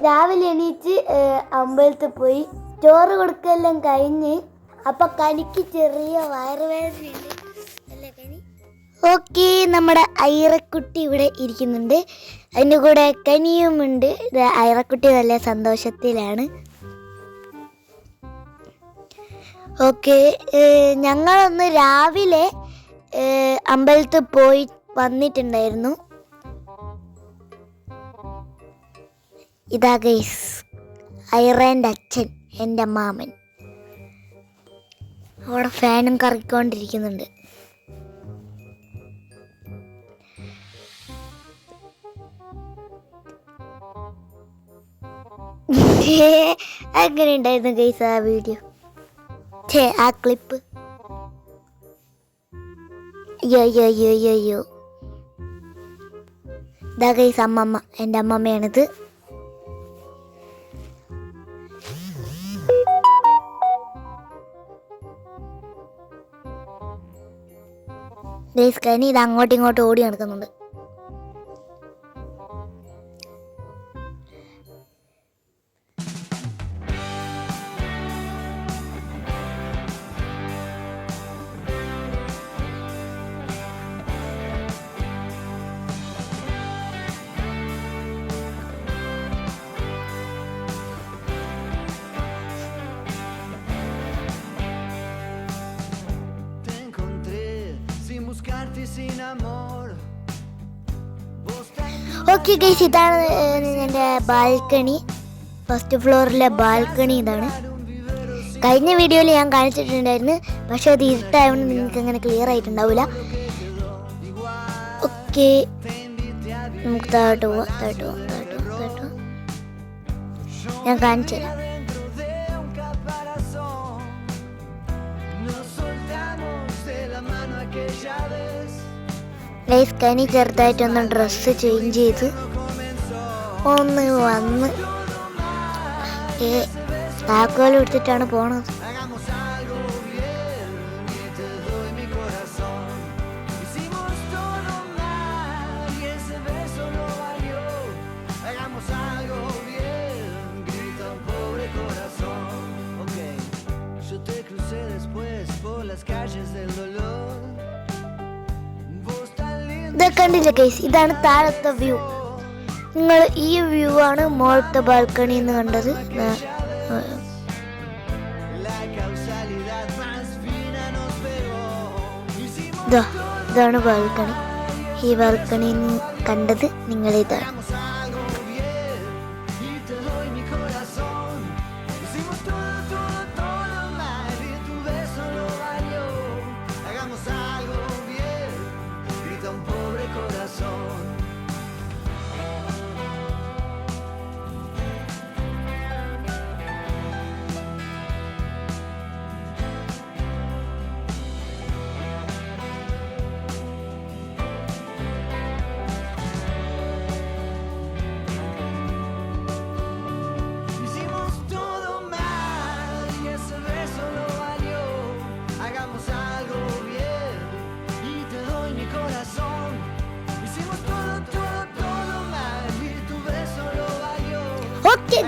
രാവിലെ എണീച്ച് അമ്പലത്തിൽ പോയി ചോറ് കൊടുക്കെല്ലാം കഴിഞ്ഞ്. അപ്പം കനിക്ക് ചെറിയ വയറുവേദനയുണ്ട് അല്ലേ കനി? ഓക്കെ, നമ്മുടെ ഐറക്കുട്ടി ഇവിടെ ഇരിക്കുന്നുണ്ട്. അതിൻ്റെ കൂടെ കനിയുമുണ്ട്. ഐറക്കുട്ടി നല്ല സന്തോഷത്തിലാണ്. ഓക്കെ, ഞങ്ങളൊന്ന് രാവിലെ അമ്പലത്തിൽ പോയി വന്നിട്ടുണ്ടായിരുന്നു. ഇതാ ഗൈസ് ഐറേൻ്റെ അച്ഛൻ, എൻ്റെ മാമൻ. അവിടെ ഫാനും കറക്കിക്കൊണ്ടിരിക്കുന്നുണ്ട്. അങ്ങനെ ഉണ്ടായിരുന്നു ഗൈസ് ആ വീഡിയോ, ആ ക്ലിപ്പ്. അയ്യോ ഇതാ ഗൈസ് അമ്മമ്മ, എൻ്റെ അമ്മമ്മയാണിത്. ഗൈസ് കനി ഇത് അങ്ങോട്ടും ഇങ്ങോട്ടും ഓടി നടക്കുന്നുണ്ട്. ഓക്കെ ഗൈസ്, ഇതാണ് എൻ്റെ ബാൽക്കണി. ഫസ്റ്റ് ഫ്ലോറിലെ ബാൽക്കണി ഇതാണ്. കഴിഞ്ഞ വീഡിയോയിൽ ഞാൻ കാണിച്ചിട്ടുണ്ടായിരുന്നു, പക്ഷെ അത് ഇരുട്ടായതുകൊണ്ട് നിങ്ങൾക്ക് അങ്ങനെ ക്ലിയർ ആയിട്ടുണ്ടാവില്ല. ഓക്കെ, നമുക്ക് താഴോട്ട് പോവാം. ഞാൻ കാണിച്ചു തരാം. ഗൈസ് കനി ചെറുതായിട്ടൊന്ന് ഡ്രസ്സ് ചേഞ്ച് ചെയ്ത് ഒന്ന് വന്ന് താക്കോൽ എടുത്തിട്ടാണ് പോണത്. ഇതൊക്കെ കണ്ടില്ല ഗൈസ്, ഇതാണ് താഴത്തെ വ്യൂ. നിങ്ങൾ ഈ വ്യൂ ആണ് മോളത്തെ ബാൽക്കണി എന്ന് കണ്ടത്. ഇതാണ് ബാൽക്കണി. ഈ ബാൽക്കണിയിൽ നിന്ന് കണ്ടത് നിങ്ങളിതാണ്.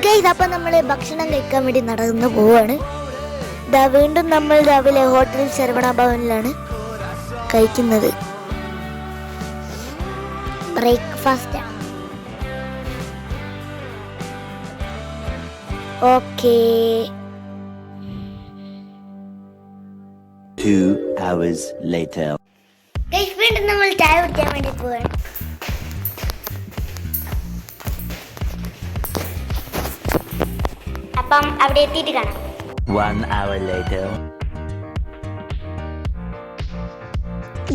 ഗൈസ്, അപ്പം നമ്മൾ ഭക്ഷണം കഴിക്കാൻ വേണ്ടി നടന്നു പോവാണ്. വീണ്ടും നമ്മൾ രാവിലെ ഹോട്ടൽ ശരവണ ഭവനിലാണ് കഴിക്കുന്നത്. Breakfast. Okay, 2 hours later. Guys വീണ്ടും നമ്മൾ ചായ കുടിക്കാൻ വേണ്ടി പോവാണ്. അപ്പം അവിടെ എത്തിയിട്ട് കാണാം. 1 hour later.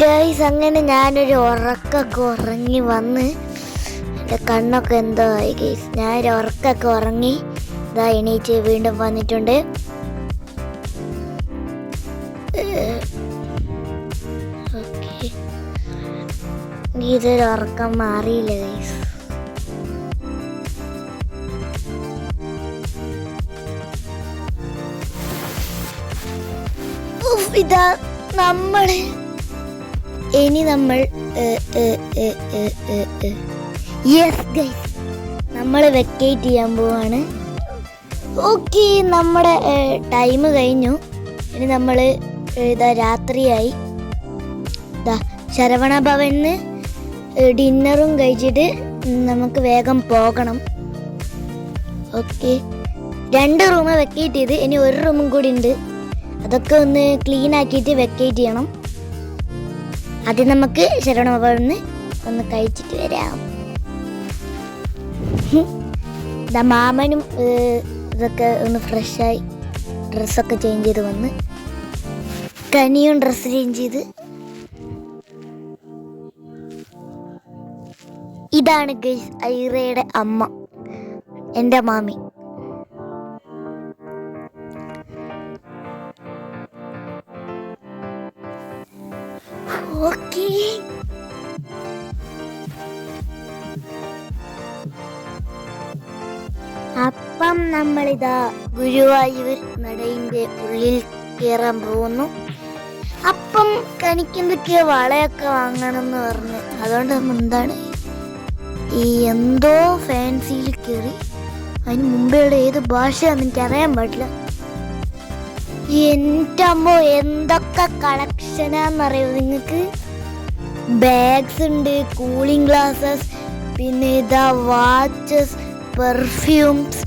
ഗൈസ് അങ്ങനെ ഞാനൊരു ഉറക്കൊക്കെ ഉറങ്ങി വന്ന് എൻ്റെ കണ്ണൊക്കെ എന്തോ ആയി ഗൈസ്. ഞാനൊരു ഉറക്കൊക്കെ ഉറങ്ങി ഇതാ എണീച്ച് വീണ്ടും വന്നിട്ടുണ്ട്. ഓക്കെ, ഇതൊരു ഉറക്കം മാറിയില്ല ഗൈസ്. ഇതാ ഇനി നമ്മൾ യെസ് ഗൈസ് നമ്മൾ വെക്കേറ്റ് ചെയ്യാൻ പോവാണ്. ഓക്കെ, നമ്മുടെ ടൈം കഴിഞ്ഞു. ഇനി നമ്മൾ ഇതാ രാത്രിയായി. ഇതാ ശരവണ ഭവനിന്ന് ഡിന്നറും കഴിച്ചിട്ട് നമുക്ക് വേഗം പോകണം. ഓക്കെ, 2 റൂം വെക്കേറ്റ് ചെയ്ത് ഇനി 1 റൂമും കൂടി ഉണ്ട്. അതൊക്കെ ഒന്ന് ക്ലീൻ ആക്കിയിട്ട് വെക്കേറ്റ് ചെയ്യണം. അത് നമുക്ക് ശരവണ ഭവനിന്ന് ഒന്ന് കഴിച്ചിട്ട് വരാം. മാമനും ഇതൊക്കെ ഒന്ന് ഫ്രഷായി ഡ്രസ്സൊക്കെ ചേഞ്ച് ചെയ്ത് വന്ന് കനിയും ഡ്രസ്സ് ചേഞ്ച് ചെയ്ത്. ഇതാണ് ഗൈസ് ഐറയുടെ അമ്മ, എൻ്റെ മാമി. ഓക്കേ, അപ്പം നമ്മളിതാ ഗുരുവായൂർ നടയിൻ്റെ ഉള്ളിൽ കയറാൻ പോകുന്നു. അപ്പം കനിക്കെന്തൊക്കെയോ വളയൊക്കെ വാങ്ങണം എന്ന് പറഞ്ഞ്, അതുകൊണ്ട് നമ്മൾ എന്താണ് ഈ എന്തോ ഫാൻസിയിൽ കയറി. അതിന് മുമ്പേ ഏത് ഭാഷയാണെന്ന് എനിക്ക് അറിയാൻ പാടില്ല. എൻ്റെ അമ്മോ, എന്തൊക്കെ കളക്ഷനാന്നറിയോ നിങ്ങൾക്ക്. ബാഗ്സ് ഉണ്ട്, കൂളിംഗ് ഗ്ലാസസ്, പിന്നെ ഇതാ വാച്ചസ്, പെർഫ്യൂംസ്,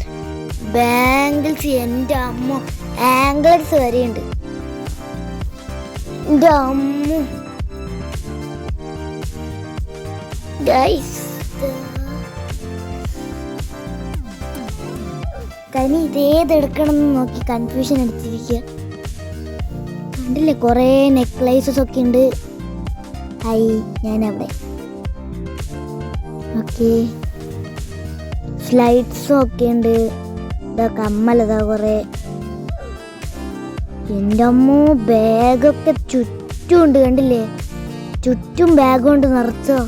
ബാംഗിൾസ്. എൻ്റെ അമ്മ, ആംഗ്ലറ്റ്സ് വരെയുണ്ട്. എൻ്റെ അമ്മ ഗൈസ്, കനി ഇതേതെടുക്കണം എന്ന് നോക്കി കൺഫ്യൂഷൻ അടിച്ചിരിക്കുക. കണ്ടില്ലേ, കുറേ നെക്ലേസസ് ഒക്കെ ഉണ്ട്. ഹൈ, ഞാനവിടെ. ഓക്കെ, സ്ലൈഡ്സും ഒക്കെ ഉണ്ട്. ഇതാ കമ്മലതാ കുറേ. എൻ്റെ അമ്മോ, ബാഗൊക്കെ ചുറ്റും ഉണ്ട്. കണ്ടില്ലേ, ചുറ്റും ബാഗ് കൊണ്ട് നിറച്ചോ.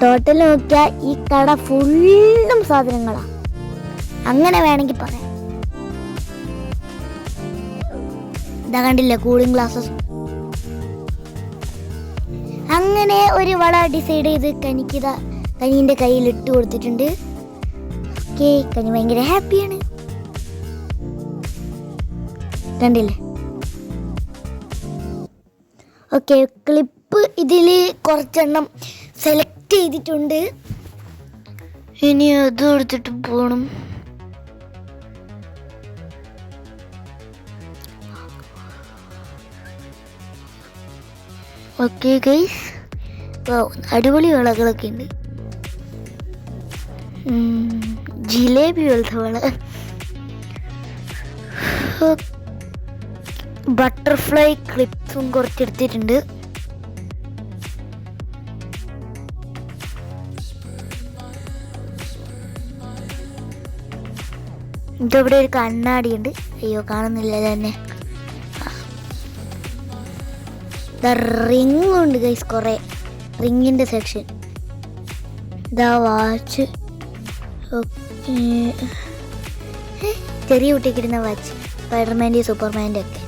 ടോട്ടൽ നോക്കിയാൽ ഈ കട ഫുള്ളും സാധനങ്ങളാ, അങ്ങനെ വേണമെങ്കിൽ പറയാം. ഇതാ കണ്ടില്ലേ, കൂളിംഗ് ഗ്ലാസസ്. അങ്ങനെ ഒരു വള ഡിസൈഡ് ചെയ്ത് കനിക്കിതാ കനീൻ്റെ കയ്യിൽ ഇട്ട് കൊടുത്തിട്ടുണ്ട്. ഓക്കെ, കനി ഭയങ്കര ഹാപ്പിയാണ്. കണ്ടില്ലേ. ഓക്കെ, ക്ലിപ്പ് ഇതിൽ കുറച്ചെണ്ണം സെലക്ട് ചെയ്തിട്ടുണ്ട്. ഇനി അത് എടുത്തിട്ട് പോകണം. ഓക്കെ ഗൈസ്, അടിപൊളി വളകളൊക്കെ ഉണ്ട്. ജിലേബി പോലത്തെ വള, ബട്ടർഫ്ലൈ ക്ലിപ്സും കുറച്ചെടുത്തിട്ടുണ്ട്. ഇതവിടെ ഒരു കണ്ണാടി ഉണ്ട്. അയ്യോ, കാണുന്നില്ല തന്നെ. റിംഗ് ഉണ്ട് ഗൈസ്, കുറേ റിങ്ങിൻ്റെ സെക്ഷൻ. ഇതാ വാച്ച്, ചെറിയ കുട്ടിക്കിടുന്ന വാച്ച്, സ്പൈഡർമാൻ്റെ സൂപ്പർമാൻ്റെ ഒക്കെ.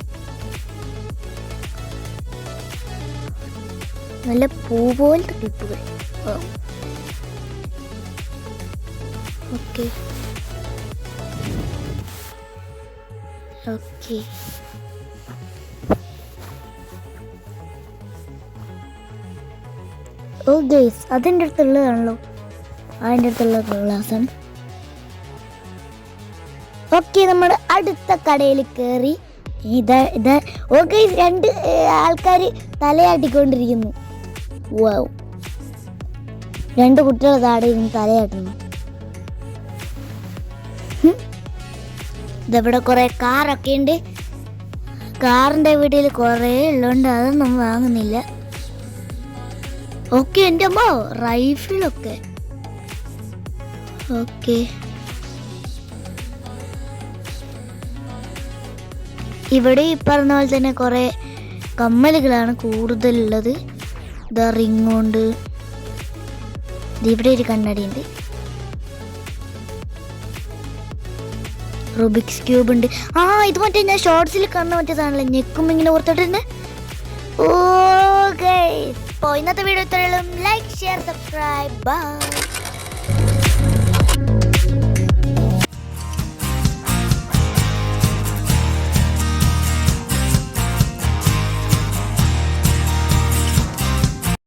നല്ല പൂ പോലത്തെ ക്ലിപ്പുകൾ. ഓക്കെ ഓക്കെ, ഓ ഗൈസ്, അതിൻ്റെ അടുത്തുള്ളതാണല്ലോ, അതിൻ്റെ അടുത്തുള്ള ഗ്ലാസ്സാണ്. ഓക്കെ, നമ്മൾ അടുത്ത കടയിൽ കയറി. ഇതാ ഓ ഗൈസ്, 2 ആൾക്കാർ തലയാട്ടിക്കൊണ്ടിരിക്കുന്നു. വാവ്, 2 കുട്ടികൾ താഴെ ഇരുന്ന് തലയാട്ടുന്നു. ഇതവിടെ കുറേ കാറൊക്കെ ഉണ്ട്. കാറിൻ്റെ വീട്ടിൽ കുറേ ഉള്ളതുകൊണ്ട് അതൊന്നും വാങ്ങുന്നില്ല. ഓക്കെ, എൻ്റെ അമ്മ റൈഫിളൊക്കെ. ഓക്കെ, ഇവിടെ ഈ പറഞ്ഞ പോലെ തന്നെ കുറേ കമ്മലുകളാണ് കൂടുതലുള്ളത്. ഇതാ റിങ്ങുണ്ട്. ഇവിടെ ഒരു കണ്ണാടി ഉണ്ട്. റുബിക്സ് ക്യൂബ് ഉണ്ട്. ഇത് മറ്റേ ഞാൻ ഷോർട്സിൽ കാണുന്ന മറ്റേതാണല്ലോ, ഞെക്കുമ്പോൾ ഇങ്ങനെ ഓർത്തിട്ടുണ്ട്. ഓ ഗൈസ്, ഇന്നത്തെ വീഡിയോ ഇത്രയുള്ളൂ. Like, share, subscribe. ബൈ.